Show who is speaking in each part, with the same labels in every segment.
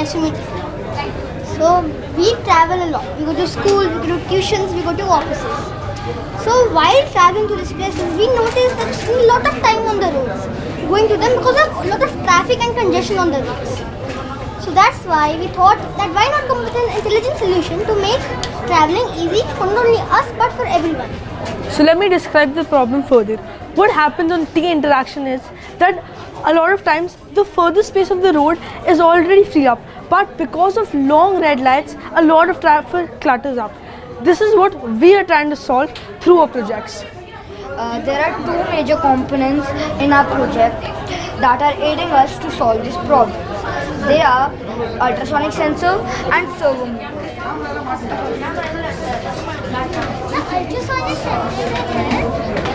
Speaker 1: Nice to meet you. So we travel a lot. We go to school, we go to tuitions, we go to offices. So while traveling to these places, we notice that we spend a lot of time on the roads, going to them because of a lot of traffic and congestion on the roads. So that's why we thought that why not come with an intelligent solution to make traveling easy for not only us but for everyone.
Speaker 2: So let me describe the problem further. What happens on T interaction is that a lot of times the further space of the road is already free up, but because of long red lights, a lot of traffic clutters up. This is what we are trying to solve through our projects.
Speaker 3: There are two major components in our project that are aiding us to solve this problem. They are ultrasonic sensor and servo motor.
Speaker 1: Ultrasonic sensor you send a signal.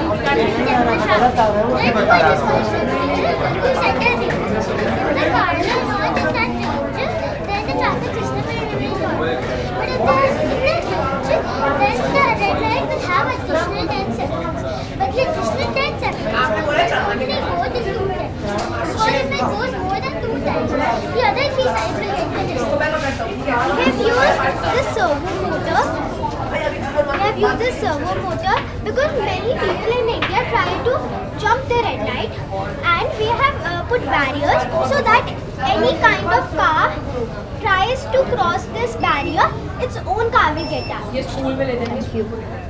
Speaker 1: The car will launch and that launches, then the traffic system will remain normal. But if the signal launches, then the red light will have additional 10 seconds. But the additional 10 seconds will go this 2 times. Or if it goes more than 2 times, the other 3 sides will get adjusted. We have used this servo motor. Because many people in India try to jump the red light, and we have put barriers so that any kind of car tries to cross this barrier, its own car will get damaged.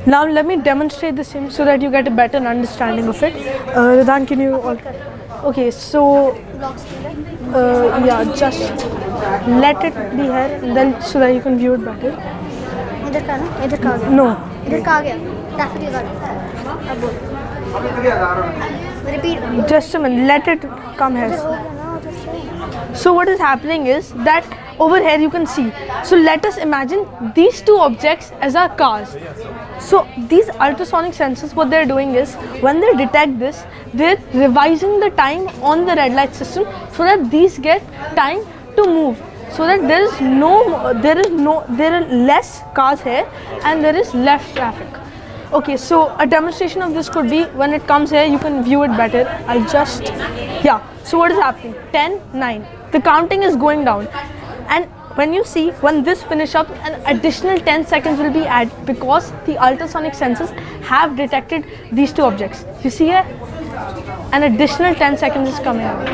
Speaker 2: Now let me demonstrate the same so that you get a better understanding of it. Ridan, can you all... Okay, so yeah, just let it be here, and then so that you can view it better.
Speaker 1: इधर का ना इधर का आ गया
Speaker 2: No.
Speaker 1: इधर का आ गया traffic लगा अब बोल repeat
Speaker 2: Just a minute, let it come here. So what is happening is that over here you can see. So let us imagine these two objects as our cars. So these ultrasonic sensors, what they're doing is when they detect this, they're revising the time on the red light system so that these get time to move. So that there are less cars here and there is less traffic. Okay, so a demonstration of this could be when it comes here, you can view it better. I'll just, yeah. So what is happening? 10, 9. The counting is going down. And when you see, when this finish up, an additional 10 seconds will be added because the ultrasonic sensors have detected these two objects. You see here? An additional 10 seconds is coming out.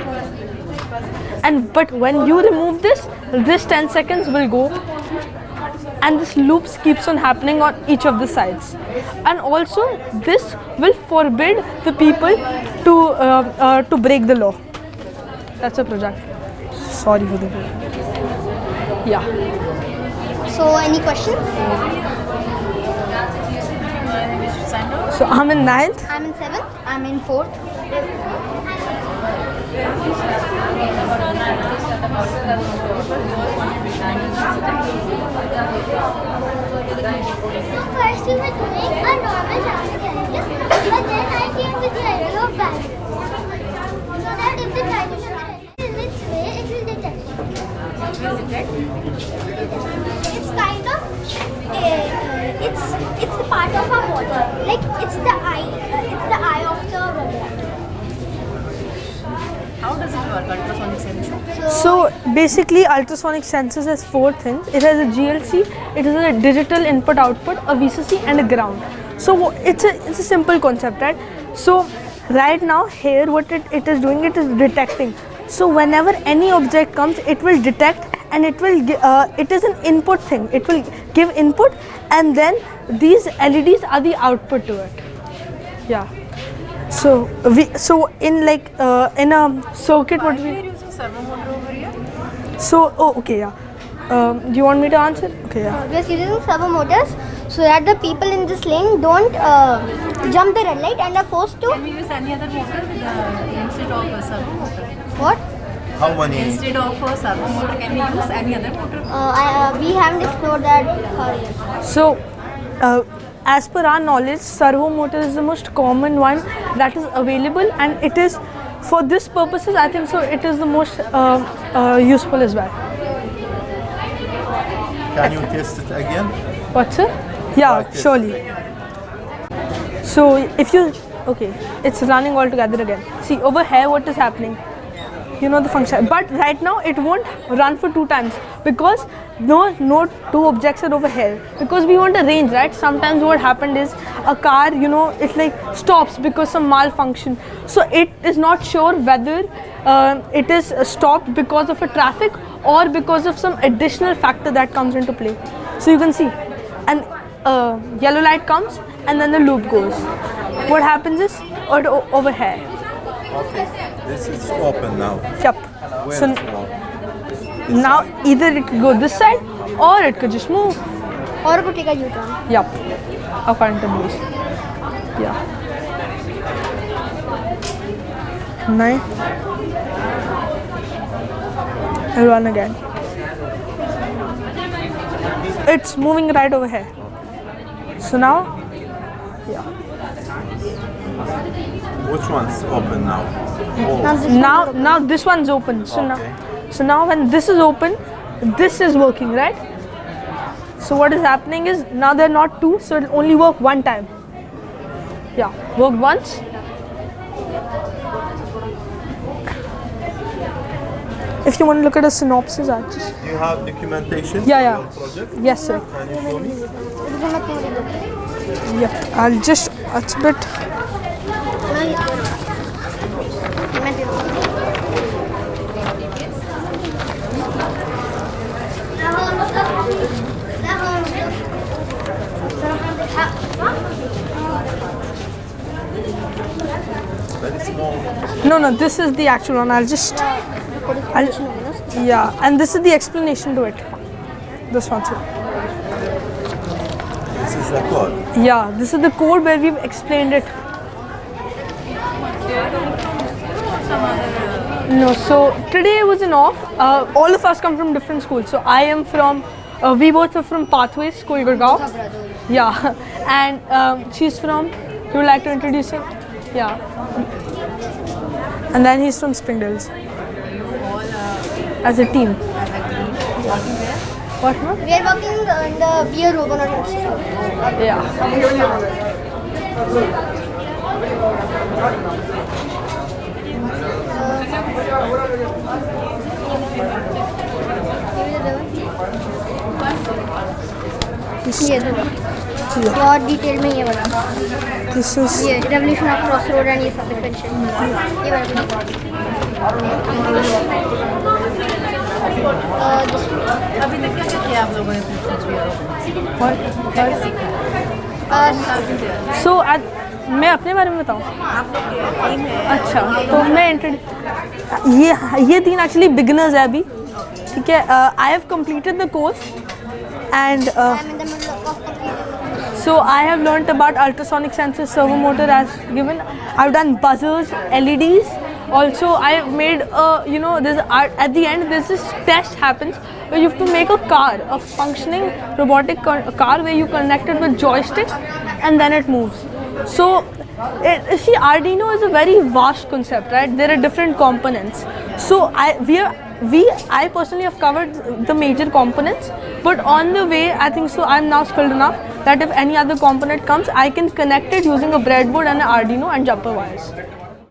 Speaker 2: But when you remove this 10 seconds will go, and this loops keeps on happening on each of the sides. And also this will forbid the people to break the law. That's a project. Sorry for the yeah.
Speaker 1: So any questions?
Speaker 2: So I'm in 9th.
Speaker 1: I'm in 7th.
Speaker 3: I'm in 4th.
Speaker 1: So first we were doing a normal traffic area, but then I came with the idea of barriers. So that if the traffic is in its way, it will detect. It's kind of it's the part of our body, like it's the eye of the robot.
Speaker 4: How does it work, ultrasonic sensor?
Speaker 2: So basically ultrasonic sensors has 4 things. It has a GLC, it has a digital input output, a VCC and a ground. So it's a simple concept, right? So right now here what it is doing, it is detecting. So whenever any object comes, it will detect and it will it is an input thing. It will give input and then these LEDs are the output to it. Yeah. So in like in a circuit what we
Speaker 4: Using servo motor over here?
Speaker 2: so okay, yeah. Do you want me to answer? Okay, yeah.
Speaker 1: We are using servo motors so that the people in this lane don't jump the red light and are forced to.
Speaker 4: Can we use any other motor instead of a servo motor?
Speaker 1: What?
Speaker 5: How many?
Speaker 4: Instead of a servo motor, can we use any other motor?
Speaker 1: We haven't explored that yet.
Speaker 2: So as per our knowledge, servo motor is the most common one that is available, and it is for this purposes. I think so. It is the most useful as well.
Speaker 5: Can you test it again?
Speaker 2: What's it? Yeah,
Speaker 5: Practice.
Speaker 2: surely. So if you okay, it's running all together again. See over here, what is happening? you know the function. But right now it won't run for 2 times because no 2 objects are over here, because we want a range, right? Sometimes what happened is a car, you know, it like stops because some malfunction, so it is not sure whether it is stopped because of a traffic or because of some additional factor that comes into play. So you can see, and yellow light comes and then the loop goes. What happens is over here.
Speaker 5: Okay. This is open now.
Speaker 2: Yep.
Speaker 5: Where
Speaker 2: So
Speaker 5: it's open?
Speaker 2: now either it could go this side or it could just move.
Speaker 3: Or it could take a U-turn.
Speaker 2: Yep. According to Bruce. Yeah. 9. I'll run again. It's moving right over here. So now, yeah.
Speaker 5: Which one's open now? Oh,
Speaker 2: Now this one's open. So now when this is open, this is working, right? So what is happening is now they're not 2, so it'll only work 1 time. Yeah, worked once. If you want to look at a synopsis, I'll just.
Speaker 5: do you have documentation?
Speaker 2: Yeah.
Speaker 5: For your project?
Speaker 2: Yes, sir.
Speaker 5: Can you show me?
Speaker 2: Yeah, I'll just. It's a bit.
Speaker 5: Very small.
Speaker 2: No, this is the actual one. Yeah, and this is the explanation to it. This one, too.
Speaker 5: This is the code.
Speaker 2: Yeah, this is the code where we've explained it. No, so today was an off. All of us come from different schools. So I am from, we both are from Pathways School, Gurgaon. Yeah, and she's from, you would like to introduce her? Yeah. And then he's from Springdales. As a team. What, no?
Speaker 3: We are working in the beer robotic institute.
Speaker 2: Yeah.
Speaker 3: ये देखो बहुत detail में ये बता
Speaker 2: This is.
Speaker 3: ये revolution of cross road and ये सब differentiation ये वाला
Speaker 4: अभी तक क्या किया आप लोगों ने
Speaker 2: What?
Speaker 4: क्या सीखा
Speaker 2: So, मैं अपने बारे में बताऊँ?
Speaker 4: आप लोग टीम है
Speaker 2: अच्छा, तो मैं ये 3 एक्चुअली बिगिनर्स है अभी, ठीक है. I have completed the course and so I have learnt about ultrasonic sensors, servo motor as given. I've done buzzers, LEDs. Also, I have made you know, there's at the end there's this test happens where you have to make a car, a functioning robotic car where you connect it with joystick and then it moves. So see, Arduino is a very vast concept, right? There are different components. So I personally have covered the major components, but on the way I think so I'm now skilled enough that if any other component comes, I can connect it using a breadboard and an Arduino and jumper wires.